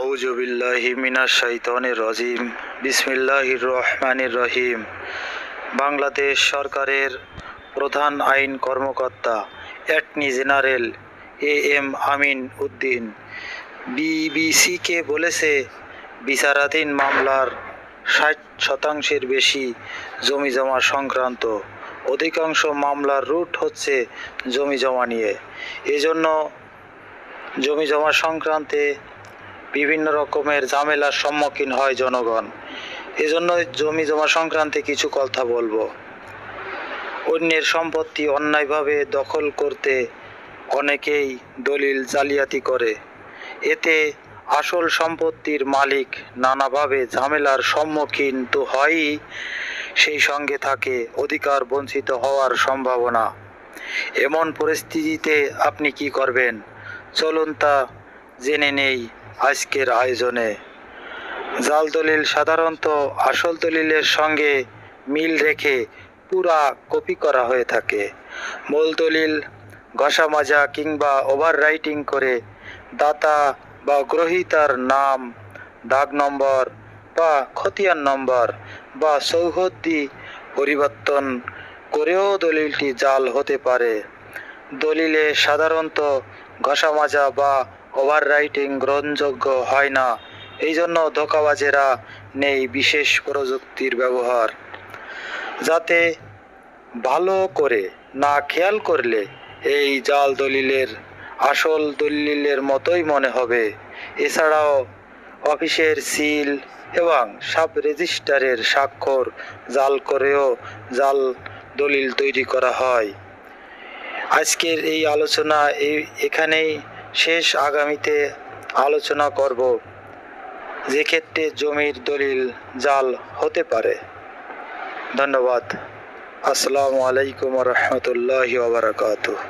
আউযু বিল্লাহি মিনাশ শাইতানির রাজিম। বিসমিল্লাহির রহমানির রহিম। বাংলাদেশ সরকারের প্রধান আইন কর্মকর্তা attorney general M Amin Uddin বিবিসিকে বলেছে, বিচারাধীন মামলার 60% বেশি জমিজমা সংক্রান্ত। অধিকাংশ মামলার রুট হচ্ছে জমিজমা নিয়ে। এজন্য জমিজমা সংক্রান্তে বিভিন্ন রকমের ঝামেলার সম্মুখীন হয় জনগণ। এজন্য জমিজমা সংক্রান্তে কিছু কথা বলবো। অন্যের সম্পত্তি অন্যায়ভাবে দখল করতে অনেকেই দলিল জালিয়াতি করে। এতে আসল সম্পত্তির মালিক নানাভাবে ঝামেলার সম্মুখীন তো হয়ই, সেই সঙ্গে থাকে অধিকার বঞ্চিত হওয়ার সম্ভাবনা। এমন পরিস্থিতিতে আপনি কি করবেন? চলুন তা জেনে নেই আজকের আয়োজনে। জাল দলিল সাধারণত আসল দলিলের সঙ্গে মিল রেখে পুরা কপি করা হয়ে থাকে। মূল দলিল ঘষা মাজা কিংবা ওভার রাইটিং করে দাতা বা গ্রহীতার নাম, দাগ নম্বর বা খতিয়ান নম্বর বা সৌহদ্দি পরিবর্তন করেও দলিলটি জাল হতে পারে। দলিলে সাধারণত ঘষা মাজা বা ওভার রাইটিং গ্রহণযোগ্য হয় না। এই জন্য ধোঁকাবাজেরা নেই বিশেষ প্রযুক্তির ব্যবহার, যাতে ভালো করে না খেয়াল করলে এই জাল দলিলের আসল দলিলের মতোই মনে হবে। এছাড়াও অফিসের সিল এবং সাব রেজিস্ট্রারের স্বাক্ষর জাল করেও জাল দলিল তৈরি করা হয়। আজকের এই আলোচনা এখানেই শেষ। আগামীতে আলোচনা করব যে ক্ষেত্রে জমির দলিল জাল হতে পারে। ধন্যবাদ। আসসালামু আলাইকুম ওয়া রাহমাতুল্লাহি ওয়া বারাকাতুহু।